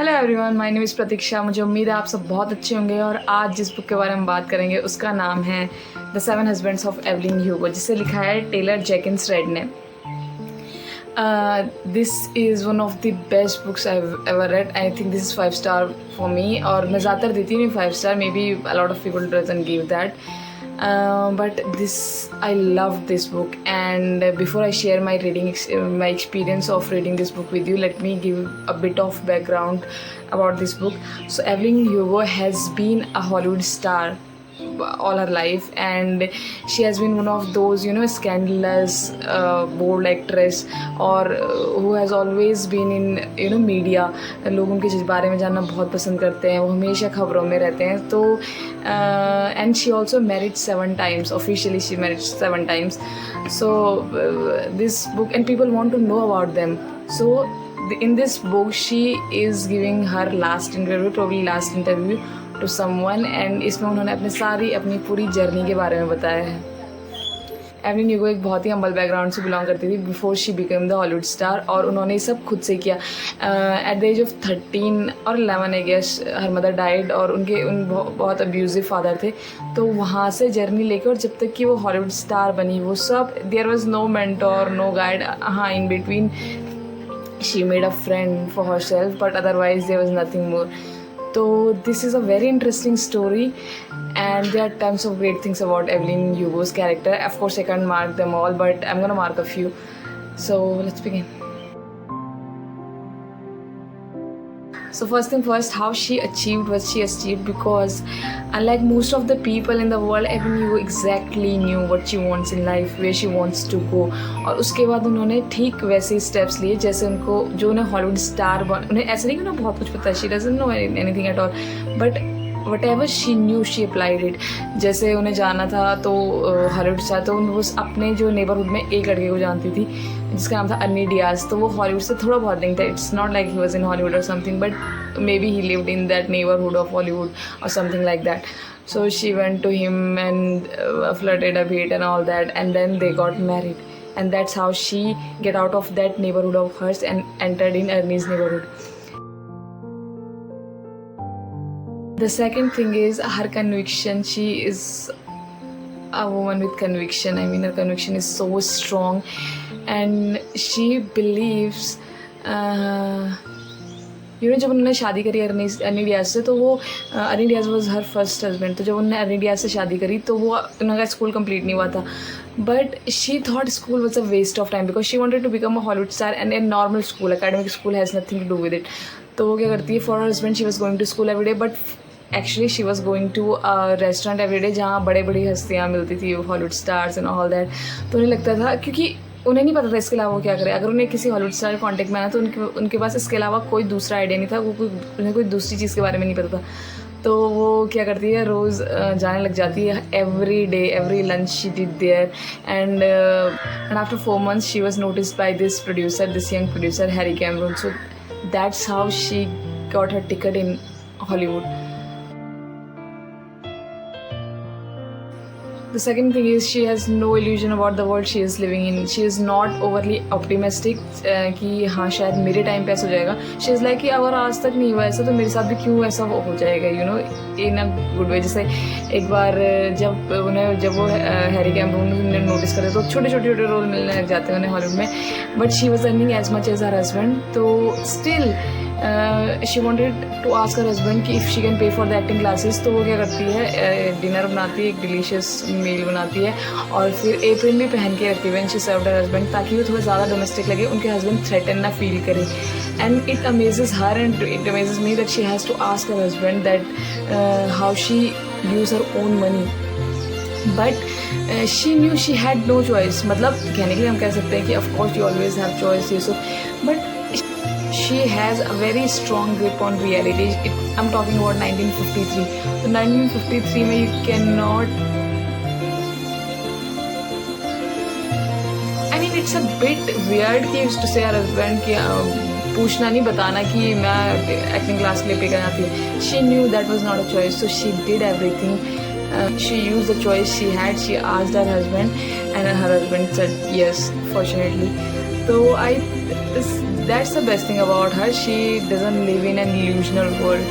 Hello everyone, my name is Pratiksha. मुझे उम्मीद है आप सब बहुत अच्छे होंगे। और आज जिस बुक के बारे में बात करेंगे उसका नाम है the seven husbands of Evelyn Hugo, जिसे लिखा है टेलर जेकिंस रेड ने। This is one of the best books I ever read. I think this is 5 star for me. और मैं ज़्यादातर देती नहीं 5 star, maybe a lot of people doesn't give that. But I love this book. And before I share my my experience of reading this book with you, let me give a bit of background about this book. So Evelyn Hugo has been a Hollywood star all her life, and she has been one of those scandalous bold actress, or who has always been in media. लोग उनके बारे में जानना बहुत पसंद करते हैं, वो हमेशा खबरों में रहते हैं. तो and she also married 7 times. Officially she married 7 times. So this book, and people want to know about them. So in this book she is giving her probably last interview to someone, and इसमें उन्होंने अपनी पूरी journey के बारे में बताया है. Evelyn ह्यूगो एक बहुत ही हम्बल बैकग्राउंड से बिलोंग करती थी before she become the Hollywood star, और उन्होंने सब खुद से किया. एट द एज ऑफ 13 और 11 I guess her mother died, और उनके बहुत अब्यूजिव फादर थे. तो वहाँ से जर्नी लेकर और जब तक कि वो हॉलीवुड स्टार बनी, वो सब there was no mentor, no guide. हाँ, in between she made a friend for herself, but otherwise there was nothing more. So this is a very interesting story, and there are tons of great things about Evelyn Hugo's character. Of course, I can't mark them all, but I'm gonna mark a few. So let's begin. So first thing first, how she achieved what she achieved, because unlike most of the people in the world, Evelyn Hugo exactly knew what she wants in life, where she wants to go. और उसके बाद उन्होंने ठीक वैसे ही steps लिए जैसे उनको, जो उन्हें हॉलीवुड स्टार उन्हें ऐसे नहीं कि उन्हें बहुत कुछ पता है, she doesn't know anything at all, but whatever she knew she applied it. जैसे उन्हें जाना था तो हॉलीवुड स्टार, तो वो अपने जो नेबरहुड में एक लड़के को जानती थी जिसका नाम था अन्नी डियाज. तो वो हॉलीवुड से थोड़ा बहुत लिंक था. It's not like he was in Hollywood or something, but maybe he lived in that neighbourhood of Hollywood or something like that. So she went to him and flirted a bit and all that, and then they got married, and that's how she get out of that neighborhood of hers and entered in Ernie's neighborhood. The second thing is her conviction. She is a woman with conviction. I mean, her conviction is so strong, and she believes जब उन्होंने शादी करी Arni Diaz से, तो वो Arnie Diaz was her first husband. तो जब उन्होंने अर्नी डियाज से शादी करी तो वो उनका स्कूल कंप्लीट नहीं हुआ था, but she thought school was a waste of time because she wanted to become a Hollywood star, and a normal school, academic school has nothing to do with it. तो वो क्या करती है, for her husband she was going to school every day, but actually she was going to a restaurant every day जहाँ बड़ी हस्तियाँ मिलती थी, Hollywood stars and all that. तो उन्हें लगता था, क्योंकि उन्हें नहीं पता था इसके अलावा वो क्या करे. अगर उन्हें किसी हॉलीवुड स्टार कॉन्टेक्ट में आना, तो उनके पास इसके अलावा कोई दूसरा आइडिया नहीं था. उन्हें कोई दूसरी चीज़ के बारे में नहीं पता था. तो वो क्या करती है, रोज़ जाने लग जाती है. Every day, every lunch she did there, and after 4 months she was noticed by this young producer Harry Cameron. So that's how she got her ticket in Hollywood. The second thing is she has no illusion about the world she is living in. She is not overly optimistic कि हाँ शायद मेरे time पे ऐसा हो जाएगा. She is like कि अगर आज तक नहीं हुआ ऐसा तो मेरे साथ भी क्यों ऐसा हो जाएगा, in a good way. जैसे एक बार जब वो हैरी कैमरून ने नोटिस करे, तो छोटे रोल मिलने लग जाते हैं उन्हें हॉलीवुड में, but she was earning as much as her husband. तो still she wanted to ask her husband कि if she can pay for the acting classes. तो वो क्या करती है, डिनर बनाती है, एक डिलीशियस मील बनाती है, और फिर एप्रन भी पहन के रखती है. शी सर्व्ड हर हस्बैंड, ताकि वो थोड़ा ज़्यादा डोमेस्टिक लगे, उनके हस्बैंड थ्रेटन ना फील करे. And it amazes her and it amazes me that she has to ask her husband that how she use her own money. But she knew she had no choice. मतलब कहने के लिए हम कह सकते हैं कि of course you always have choice, ये सब, but she has a very strong grip on reality. I'm talking about 1953. So 1953 में you cannot, I mean it's a bit weird कि used to say her husband कि पूछना नहीं, बताना कि मैं एक्टिंग क्लास के लिए पे करना थी. She knew that was not a choice, so she did everything. She used the choice she had. She asked her husband, and her husband said yes, fortunately. So that's the best thing about her. She doesn't live in an illusional world,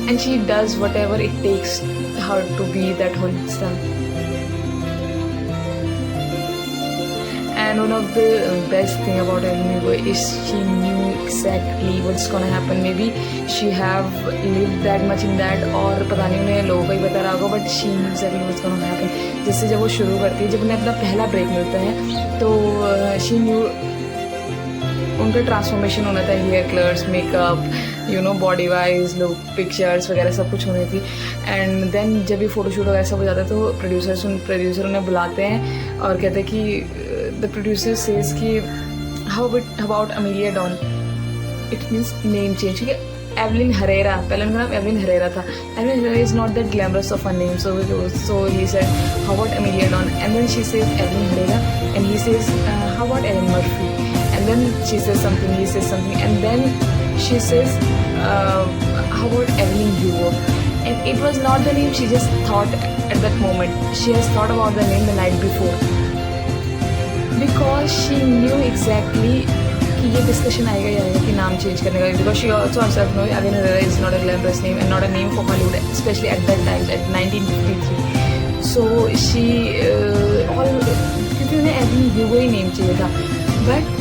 and she does whatever it takes her to be that holy star. And one of the best thing about Evelyn Hugo is she knew exactly what's gonna happen. Maybe she have lived that much in that, और पता नहीं उन्हें लोगों को ही बता रहा होगा, but she knew exactly what's gonna happen. जैसे जब वो शुरू करती है, जब उन्हें अपना पहला ब्रेक मिलता है, तो she knew उनका ट्रांसफॉर्मेशन होना था, hair colours, makeup, body wise, look, pictures वगैरह सब कुछ होनी थी. एंड देन जब ये फोटोशूट वगैरह सब हो जाता है तो प्रोड्यूसर उन्हें बुलाते हैं और कहते हैं कि द प्रोड्यूसर सेज कि how about Amelia Dawn. It means name change, क्योंकि एवलिन हरेरा, पहले उनका नाम एवलिन हरेरा था. Evelyn Herrera is not that glamorous of a name, so he said how about Amelia Dawn, and then she says Evelyn Herrera, and he says how about Alan Murphy. And then she says something, he says something, and then she says, how about Evelyn Hugo? And it was not the name she just thought at that moment. She has thought about the name the night before. Because she knew exactly कि ये discussion आएगा ही आएगा कि नाम change करने का. Because she also herself knows Evelyn Herrera is not a glamorous name and not a name for Hollywood, especially at that time, at 1953. So she क्योंकि उन्हें Evelyn Hugo ही name चाहिए था. But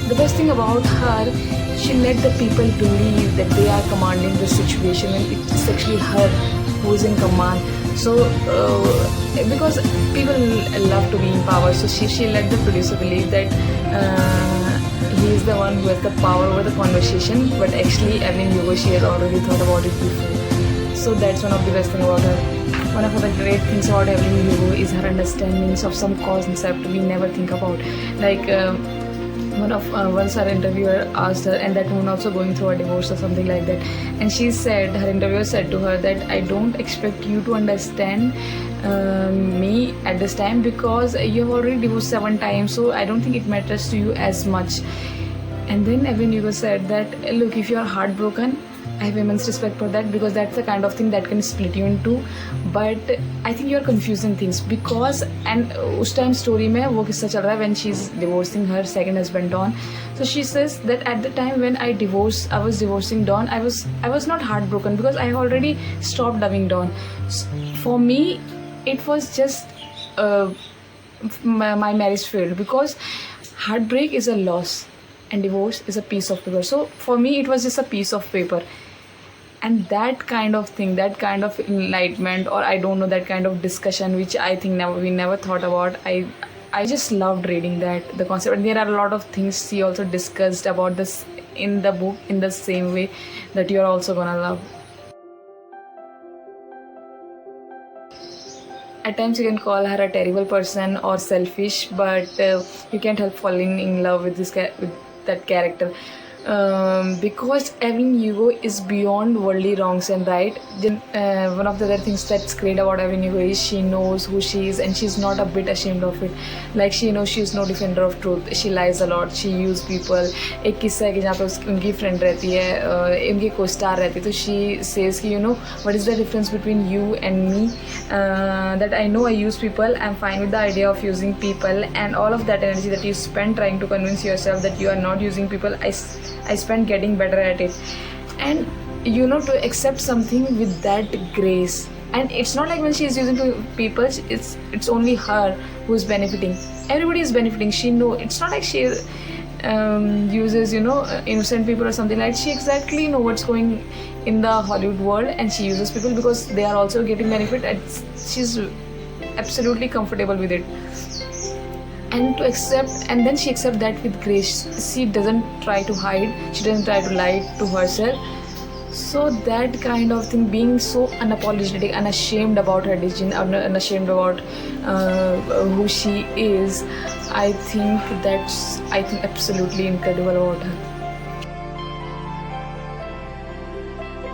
the best thing about her, she let the people believe that they are commanding the situation and it's actually her who is in command. So because people love to be in power, so she let the producer believe that he is the one who has the power over the conversation, but actually Evelyn Hugo, she has already thought about it before. So that's one of the best thing about her. One of the great things about Evelyn Hugo is her understandings of some concept we never think about. Like once our interviewer asked her, and that woman also going through a divorce or something like that, and her interviewer said to her that I don't expect you to understand me at this time because you have already divorced 7 times, so I don't think it matters to you as much. And then Evelyn Hugo said that look, if you are heartbroken, I have immense respect for that because that's the kind of thing that can split you in two. But I think you are confusing things because and उस time story में वो किस्सा चल रहा है when she's divorcing her second husband Don. So she says that at the time when I was divorcing Don, I was not heartbroken because I already stopped loving Don. For me, it was just my marriage failed because heartbreak is a loss and divorce is a piece of paper. So for me, it was just a piece of paper. And that kind of thing, that kind of enlightenment, or I don't know, that kind of discussion, which I think we never thought about. I just loved reading the concept. And there are a lot of things she also discussed about this in the book in the same way that you're also gonna love. At times you can call her a terrible person or selfish, but you can't help falling in love with that character. Because Evelyn Hugo is beyond worldly wrongs and right. One of the other things that's great about Evelyn Hugo is she knows who she is and she's not a bit ashamed of it. Like she knows she's no defender of truth. She lies a lot. She uses people. एक किस्सा है कि जहाँ पे उनकी friend रहती है, उनकी co-star रहती है, तो she says कि what is the difference between you and me? That I know I use people. I'm fine with the idea of using people, and all of that energy that you spend trying to convince yourself that you are not using people, I spent getting better at it. And to accept something with that grace. And it's not like when she is using people, it's only her who's benefiting. Everybody is benefiting. She knows. It's not like she uses innocent people or something like that. She exactly know what's going in the Hollywood world, and she uses people because they are also getting benefit, and she's absolutely comfortable with it. And then she accepts that with grace. She doesn't try to hide. She doesn't try to lie to herself. So that kind of thing, being so unapologetic, unashamed about her decision, unashamed about who she is, I think that's absolutely incredible about her.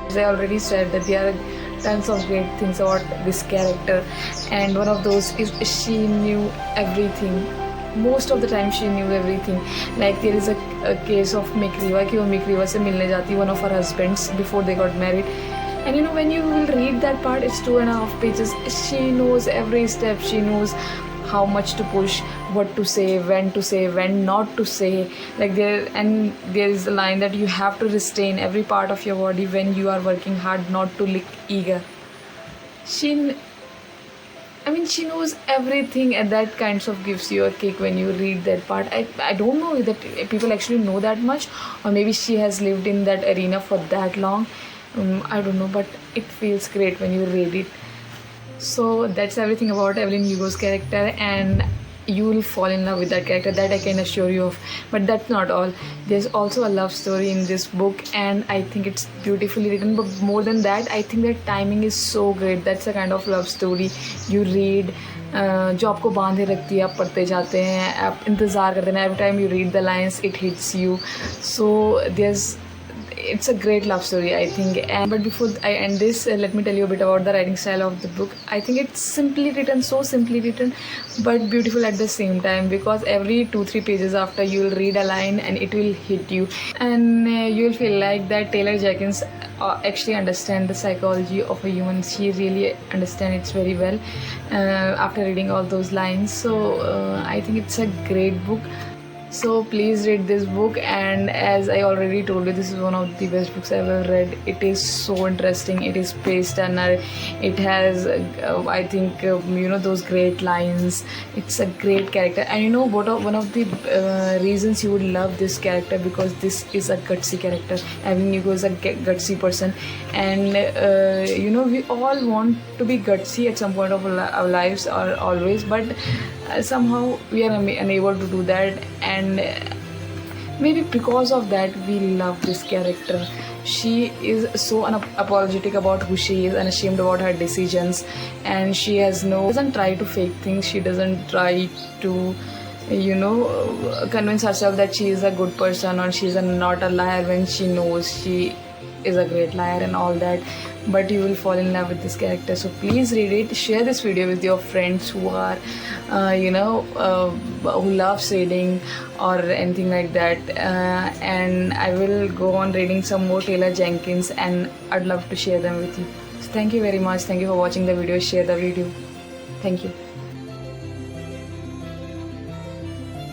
As I already said, that there are tons of great things about this character, and one of those is she knew everything. Most of the time she knew everything. Like there is a case of Mikriva कि वो Mikriva से मिलने जाती, one of her husbands, before they got married. And when you will read that part, it's 2.5 pages. She knows every step. She knows how much to push, what to say, when not to say. Like there is a line that you have to restrain every part of your body when you are working hard, not to look eager. She knows everything, and that kinds of gives you a kick when you read that part. I don't know that people actually know that much, or maybe she has lived in that arena for that long. I don't know, but it feels great when you read it. So that's everything about Evelyn Hugo's character, and you will fall in love with that character, that I can assure you of. But that's not all. There's also a love story in this book, and I think it's beautifully written. But more than that, I think the timing is so great. That's the kind of love story you read जो आपको बांधे रखती है, आप पढ़ते जाते हैं, आप इंतज़ार करते हैं. Every time you read the lines, it hits you. So it's a great love story, I think. But before I end this, let me tell you a bit about the writing style of the book. I think it's simply written, so simply written, but beautiful at the same time, because every 2-3 pages after, you will read a line and it will hit you, and you will feel like that Taylor Jenkins actually understand the psychology of a human. She really understands it very well after reading all those lines. So I think it's a great book. So please read this book, and as I already told you, this is one of the best books I've ever read. It is so interesting, it is page turner, it has I think those great lines. It's a great character, and one of the reasons you would love this character, because this is a gutsy character. Evelyn Hugo is a gutsy person, and we all want to be gutsy at some point of our lives, or always, but somehow we are unable to do that, and maybe because of that we love this character. She is so unapologetic about who she is, unashamed about her decisions, and she doesn't try to fake things. She doesn't try to convince herself that she is a good person, or she's not a liar, when she knows she is a great liar and all that. But you will fall in love with this character. So please read it. Share this video with your friends who are who loves reading or anything like that, and I will go on reading some more Taylor Jenkins, and I'd love to share them with you. So thank you very much. Thank you for watching the video. Share the video. Thank you.